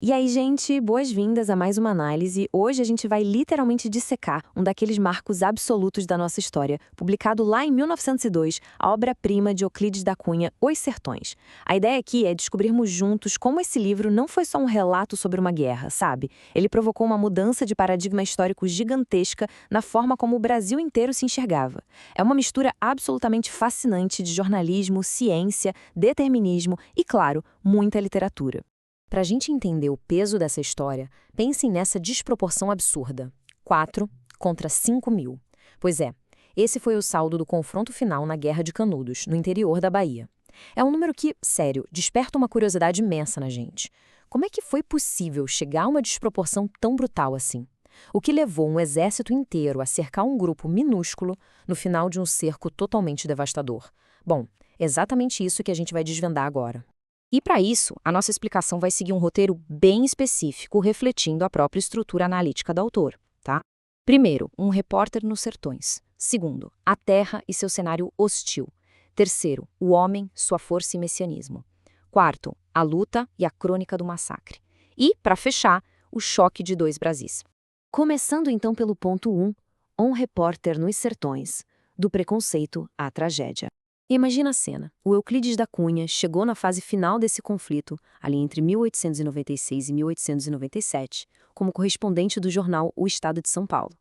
E aí, gente, boas-vindas a mais uma análise. Hoje a gente vai literalmente dissecar um daqueles marcos absolutos da nossa história, publicado lá em 1902, a obra-prima de Euclides da Cunha, Os Sertões. A ideia aqui é descobrirmos juntos como esse livro não foi só um relato sobre uma guerra, sabe? Ele provocou uma mudança de paradigma histórico gigantesca na forma como o Brasil inteiro se enxergava. É uma mistura absolutamente fascinante de jornalismo, ciência, determinismo e, claro, muita literatura. Para a gente entender o peso dessa história, pensem nessa desproporção absurda. 4 contra 5.000. Pois é, esse foi o saldo do confronto final na Guerra de Canudos, no interior da Bahia. É um número que, sério, desperta uma curiosidade imensa na gente. Como é que foi possível chegar a uma desproporção tão brutal assim? O que levou um exército inteiro a cercar um grupo minúsculo no final de um cerco totalmente devastador? Bom, é exatamente isso que a gente vai desvendar agora. E para isso, a nossa explicação vai seguir um roteiro bem específico, refletindo a própria estrutura analítica do autor, tá? Primeiro, um repórter nos sertões. Segundo, a terra e seu cenário hostil. Terceiro, o homem, sua força e messianismo. Quarto, a luta e a crônica do massacre. E, para fechar, o choque de dois Brasis. Começando então pelo ponto 1, um repórter nos sertões, do preconceito à tragédia. Imagina a cena. O Euclides da Cunha chegou na fase final desse conflito, ali entre 1896 e 1897, como correspondente do jornal O Estado de São Paulo.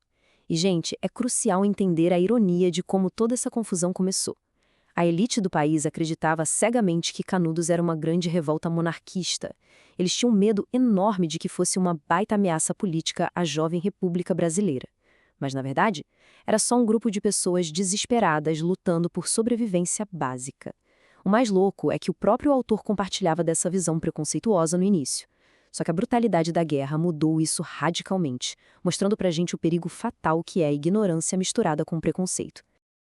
E, gente, é crucial entender a ironia de como toda essa confusão começou. A elite do país acreditava cegamente que Canudos era uma grande revolta monarquista. Eles tinham um medo enorme de que fosse uma baita ameaça política à jovem República Brasileira. Mas, na verdade, era só um grupo de pessoas desesperadas lutando por sobrevivência básica. O mais louco é que o próprio autor compartilhava dessa visão preconceituosa no início. Só que a brutalidade da guerra mudou isso radicalmente, mostrando pra gente o perigo fatal que é a ignorância misturada com preconceito.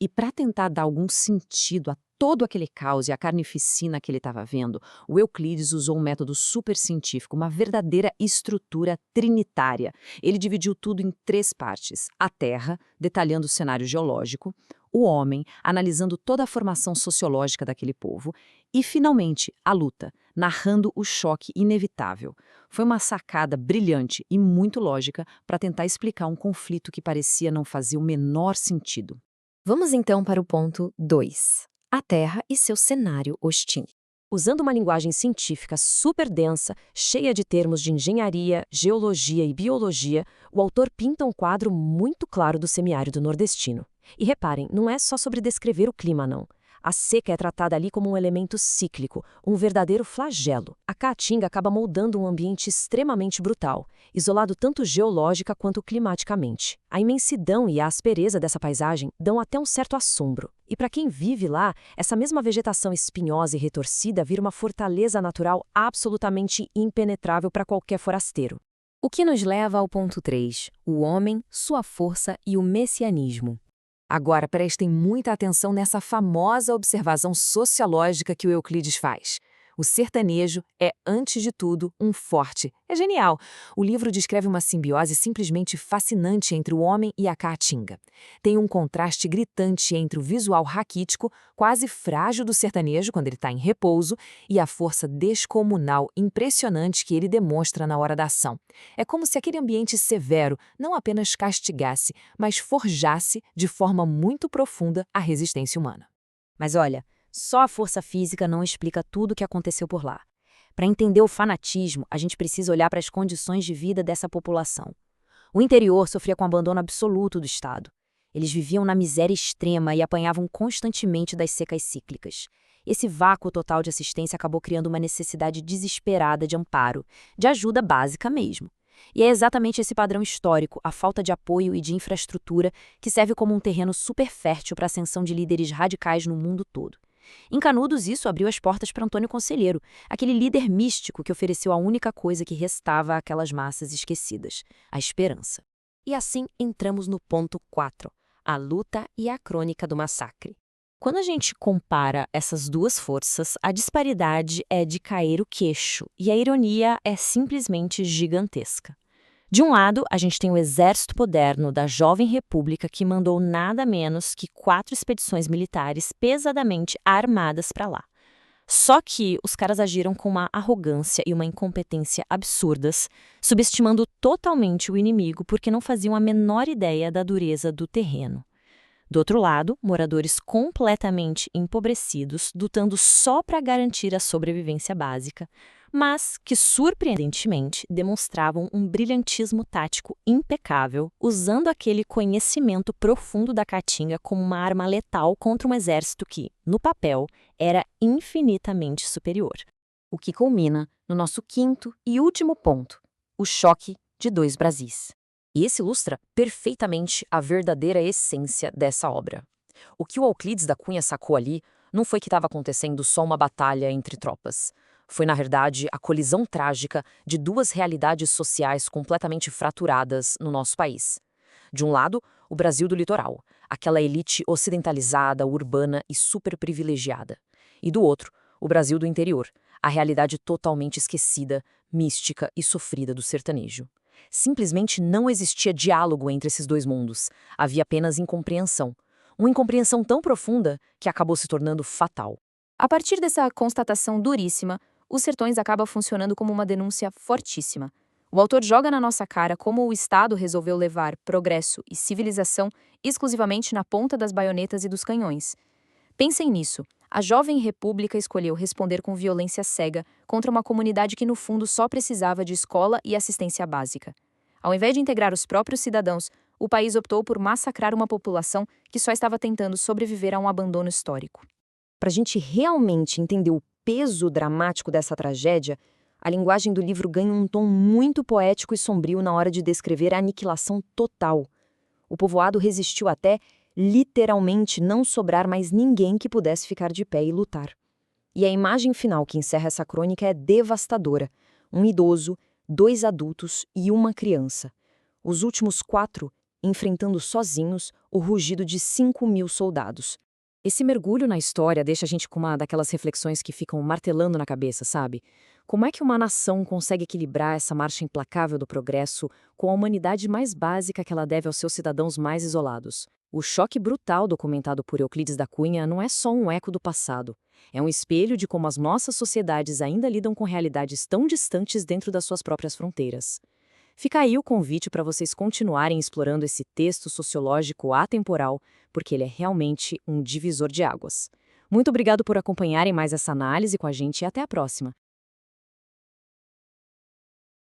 E para tentar dar algum sentido a todo aquele caos e a carnificina que ele estava vendo, o Euclides usou um método super científico, uma verdadeira estrutura trinitária. Ele dividiu tudo em 3 partes: a Terra, detalhando o cenário geológico; o homem, analisando toda a formação sociológica daquele povo; e, finalmente, a luta, narrando o choque inevitável. Foi uma sacada brilhante e muito lógica para tentar explicar um conflito que parecia não fazer o menor sentido. Vamos então para o ponto 2. A Terra e seu cenário hostil. Usando uma linguagem científica super densa, cheia de termos de engenharia, geologia e biologia, o autor pinta um quadro muito claro do semiárido nordestino. E reparem, não é só sobre descrever o clima, não. A seca é tratada ali como um elemento cíclico, um verdadeiro flagelo. A Caatinga acaba moldando um ambiente extremamente brutal, isolado tanto geológica quanto climaticamente. A imensidão e a aspereza dessa paisagem dão até um certo assombro. E para quem vive lá, essa mesma vegetação espinhosa e retorcida vira uma fortaleza natural absolutamente impenetrável para qualquer forasteiro. O que nos leva ao ponto 3, o homem, sua força e o messianismo. Agora prestem muita atenção nessa famosa observação sociológica que o Euclides faz. O sertanejo é, antes de tudo, um forte. É genial! O livro descreve uma simbiose simplesmente fascinante entre o homem e a caatinga. Tem um contraste gritante entre o visual raquítico, quase frágil do sertanejo quando ele está em repouso, e a força descomunal, impressionante que ele demonstra na hora da ação. É como se aquele ambiente severo não apenas castigasse, mas forjasse de forma muito profunda a resistência humana. Mas olha, só a força física não explica tudo o que aconteceu por lá. Para entender o fanatismo, a gente precisa olhar para as condições de vida dessa população. O interior sofria com o abandono absoluto do Estado. Eles viviam na miséria extrema e apanhavam constantemente das secas cíclicas. Esse vácuo total de assistência acabou criando uma necessidade desesperada de amparo, de ajuda básica mesmo. E é exatamente esse padrão histórico, a falta de apoio e de infraestrutura, que serve como um terreno super fértil para a ascensão de líderes radicais no mundo todo. Em Canudos, isso abriu as portas para Antônio Conselheiro, aquele líder místico que ofereceu a única coisa que restava àquelas massas esquecidas, a esperança. E assim entramos no ponto 4, a luta e a crônica do massacre. Quando a gente compara essas duas forças, a disparidade é de cair o queixo e a ironia é simplesmente gigantesca. De um lado, a gente tem o exército moderno da Jovem República que mandou nada menos que 4 expedições militares pesadamente armadas para lá. Só que os caras agiram com uma arrogância e uma incompetência absurdas, subestimando totalmente o inimigo porque não faziam a menor ideia da dureza do terreno. Do outro lado, moradores completamente empobrecidos, lutando só para garantir a sobrevivência básica, mas que, surpreendentemente, demonstravam um brilhantismo tático impecável, usando aquele conhecimento profundo da caatinga como uma arma letal contra um exército que, no papel, era infinitamente superior. O que culmina no nosso quinto e último ponto, o choque de dois Brasis. E esse ilustra perfeitamente a verdadeira essência dessa obra. O que o Euclides da Cunha sacou ali não foi que estava acontecendo só uma batalha entre tropas. Foi, na verdade, a colisão trágica de duas realidades sociais completamente fraturadas no nosso país. De um lado, o Brasil do litoral, aquela elite ocidentalizada, urbana e superprivilegiada. E do outro, o Brasil do interior, a realidade totalmente esquecida, mística e sofrida do sertanejo. Simplesmente não existia diálogo entre esses dois mundos. Havia apenas incompreensão. Uma incompreensão tão profunda que acabou se tornando fatal. A partir dessa constatação duríssima, Os Sertões acaba funcionando como uma denúncia fortíssima. O autor joga na nossa cara como o Estado resolveu levar progresso e civilização exclusivamente na ponta das baionetas e dos canhões. Pensem nisso. A jovem república escolheu responder com violência cega contra uma comunidade que, no fundo, só precisava de escola e assistência básica. Ao invés de integrar os próprios cidadãos, o país optou por massacrar uma população que só estava tentando sobreviver a um abandono histórico. Para a gente realmente entender o peso dramático dessa tragédia, a linguagem do livro ganha um tom muito poético e sombrio na hora de descrever a aniquilação total. O povoado resistiu até literalmente não sobrar mais ninguém que pudesse ficar de pé e lutar. E a imagem final que encerra essa crônica é devastadora. Um idoso, 2 adultos e uma criança. Os últimos 4 enfrentando sozinhos o rugido de 5.000 soldados. Esse mergulho na história deixa a gente com uma daquelas reflexões que ficam martelando na cabeça, sabe? Como é que uma nação consegue equilibrar essa marcha implacável do progresso com a humanidade mais básica que ela deve aos seus cidadãos mais isolados? O choque brutal documentado por Euclides da Cunha não é só um eco do passado. É um espelho de como as nossas sociedades ainda lidam com realidades tão distantes dentro das suas próprias fronteiras. Fica aí o convite para vocês continuarem explorando esse texto sociológico atemporal, porque ele é realmente um divisor de águas. Muito obrigado por acompanharem mais essa análise com a gente e até a próxima.